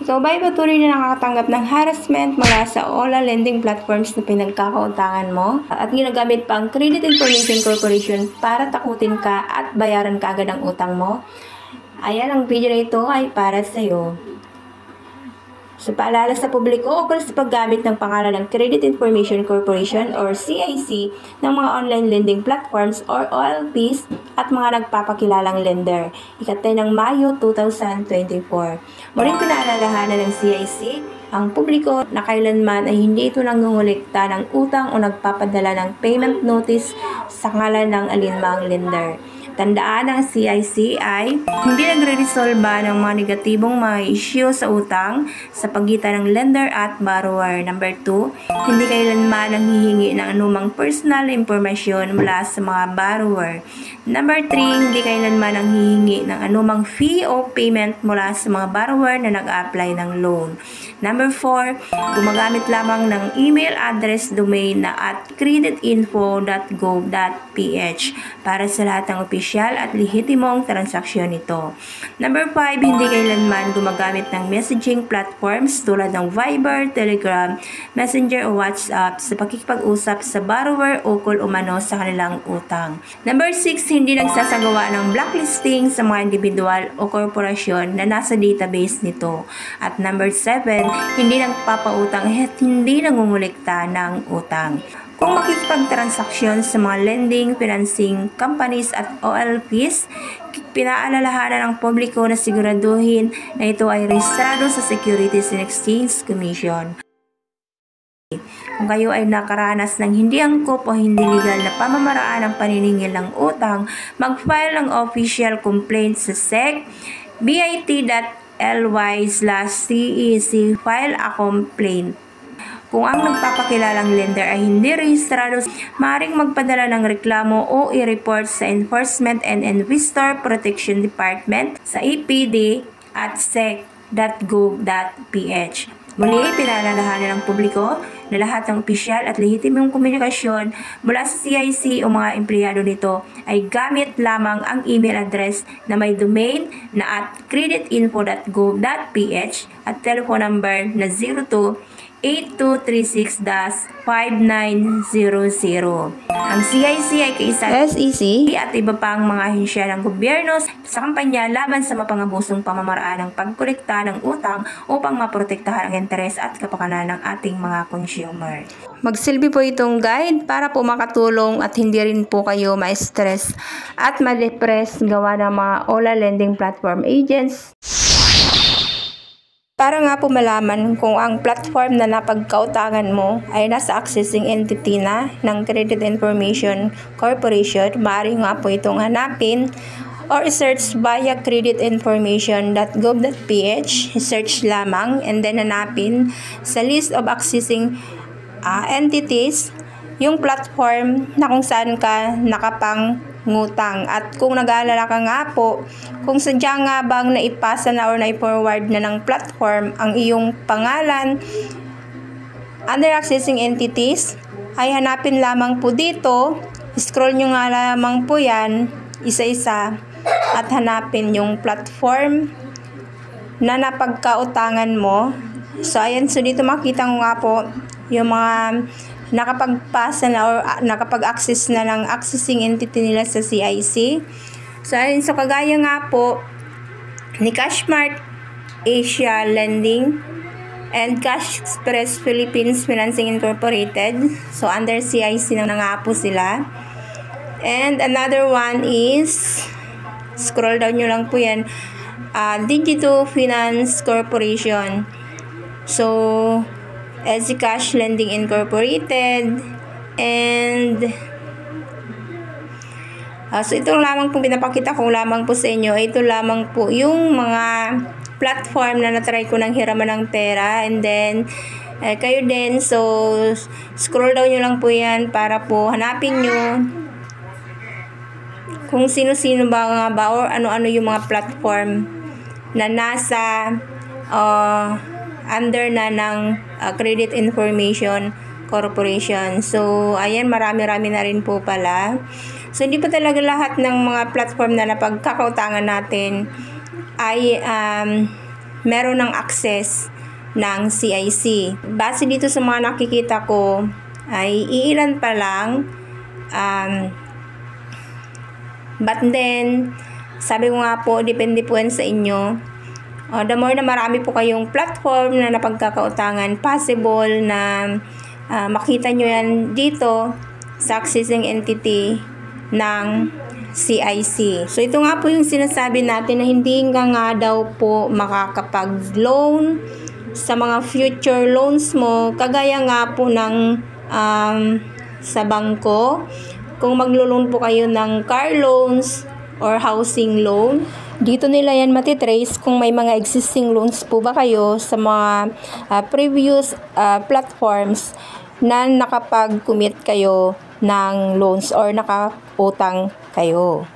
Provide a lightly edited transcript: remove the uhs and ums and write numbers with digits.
Ikaw ba'y patuloy na nakakatanggap ng harassment mula sa online lending platforms na pinagkakautangan mo? At ginagamit pa ang Credit Information Corporation para takutin ka at bayaran ka agad ang utang mo? Ayan, ang video na ito ay para sa iyo. So, paalala sa publiko ukol sa paggamit ng pangalan ng Credit Information Corporation or CIC ng mga online lending platforms or OLPs at mga nagpapakilalang lender. Ika-10 ng Mayo 2024. Muling pinaalalahanan ng CIC ang publiko na kailanman ay hindi ito nangungulekta ng utang o nagpapadala ng payment notice sa ngalan ng alinmang lender. Tandaan ng CIC ay hindi nagre-resolba ng mga negatibong mga issue sa utang sa pagitan ng lender at borrower. Number 2, hindi kailanman nanghihingi ng anumang personal impormasyon mula sa mga borrower. Number 3, hindi kailanman nanghihingi ng anumang fee o payment mula sa mga borrower na nag-apply ng loan. Number 4, gumagamit lamang ng email address domain na @creditinfo.gov.ph para sa lahat ng opisyal at lehitimong transaksyon nito. Number 5, hindi kailanman gumagamit ng messaging platforms tulad ng Viber, Telegram, Messenger o WhatsApp sa pakikipag-usap sa borrower ukol umano sa kanilang utang. Number 6, hindi nagsasagawa ng blacklisting sa mga individual o korporasyon na nasa database nito. At number 7, hindi nagpapautang at hindi nangungulekta ng utang. Kung makikipagtransaksyon sa mga lending, financing companies at OLPs, pinaalalahanan ng publiko na siguraduhin na ito ay rehistrado sa Securities and Exchange Commission. Kung kayo ay nakaranas ng hindi angkop o hindi legal na pamamaraan ng paniningil ng utang, mag-file ng official complaint sa SEC, bit.ly/CEC file a complaint. Kung ang nagpapakilalang lender ay hindi rehistrado, maaaring magpadala ng reklamo o i-report sa Enforcement and Investor Protection Department sa EPD at sec.gov.ph. Muli, pinaalalahanan ng publiko na lahat ng opisyal at lehitimong komunikasyon mula sa CIC o mga empleyado nito ay gamit lamang ang email address na may domain na @creditinfo.gov.ph at telephone number na 02-8236-5900. Ang CIC ay kaisa SEC at iba pang mga ahensya ng gobyerno sa kampanya laban sa mapangabusong pamamaraan ng pagkolekta ng utang upang maprotektahan ang interes at kapakanan ng ating mga consumer. Magsilbi po itong guide para po makatulong at hindi rin po kayo ma-stress at ma-depress gawa ng mga online lending platform agents. Para nga po malaman kung ang platform na napagkautangan mo ay nasa accessing entity na ng Credit Information Corporation, maaari nga po itong hanapin or search via creditinformation.gov.ph. Search lamang and then hanapin sa list of accessing entities yung platform na kung saan ka nakapangutang. At kung nag-aalala ka nga po, kung sadya nga bang naipasa na or na-forward na ng platform ang iyong pangalan under accessing entities, ay hanapin lamang po dito, scroll nyo nga lamang po yan, isa-isa, at hanapin yung platform na napagkautangan mo. So, ayan, so dito makita ko nga po yung mga nakapagpasa na or nakapag-access na ng accessing entity nila sa CIC. So, ayun, so kagaya nga po ni Cashmart Asia Lending and Cash Express Philippines Financing Incorporated. So, under CIC na nga po sila. And another one is, scroll down nyo lang po yan, Digito Finance Corporation. So, Cash Lending Incorporated, and so ito lamang po pinapakita ko lamang po sa inyo. Ito lamang po yung mga platform na natry ko ng hiraman ng pera, and then kayo din, so scroll down nyo lang po yan para po hanapin nyo kung sino-sino ba or ano-ano yung mga platform na nasa under na ng Credit Information Corporation. So, ayan, marami-rami na rin po pala. So, hindi pa talaga lahat ng mga platform na napagkakautangan natin ay meron ng access ng CIC. Base dito sa mga nakikita ko ay iilan pa lang, but then sabi ko nga po, depende po yan sa inyo. The more na marami po kayong platform na napagkakautangan, possible na makita nyo yan dito sa accessing entity ng CIC. So ito nga po yung sinasabi natin na hindi nga daw po makakapag-loan sa mga future loans mo, kagaya nga po ng sa bangko. Kung maglo-loan po kayo ng car loans or housing loan, dito nila yan matitrace kung may mga existing loans po ba kayo sa mga previous platforms na nakapag-commit kayo ng loans or nakautang kayo.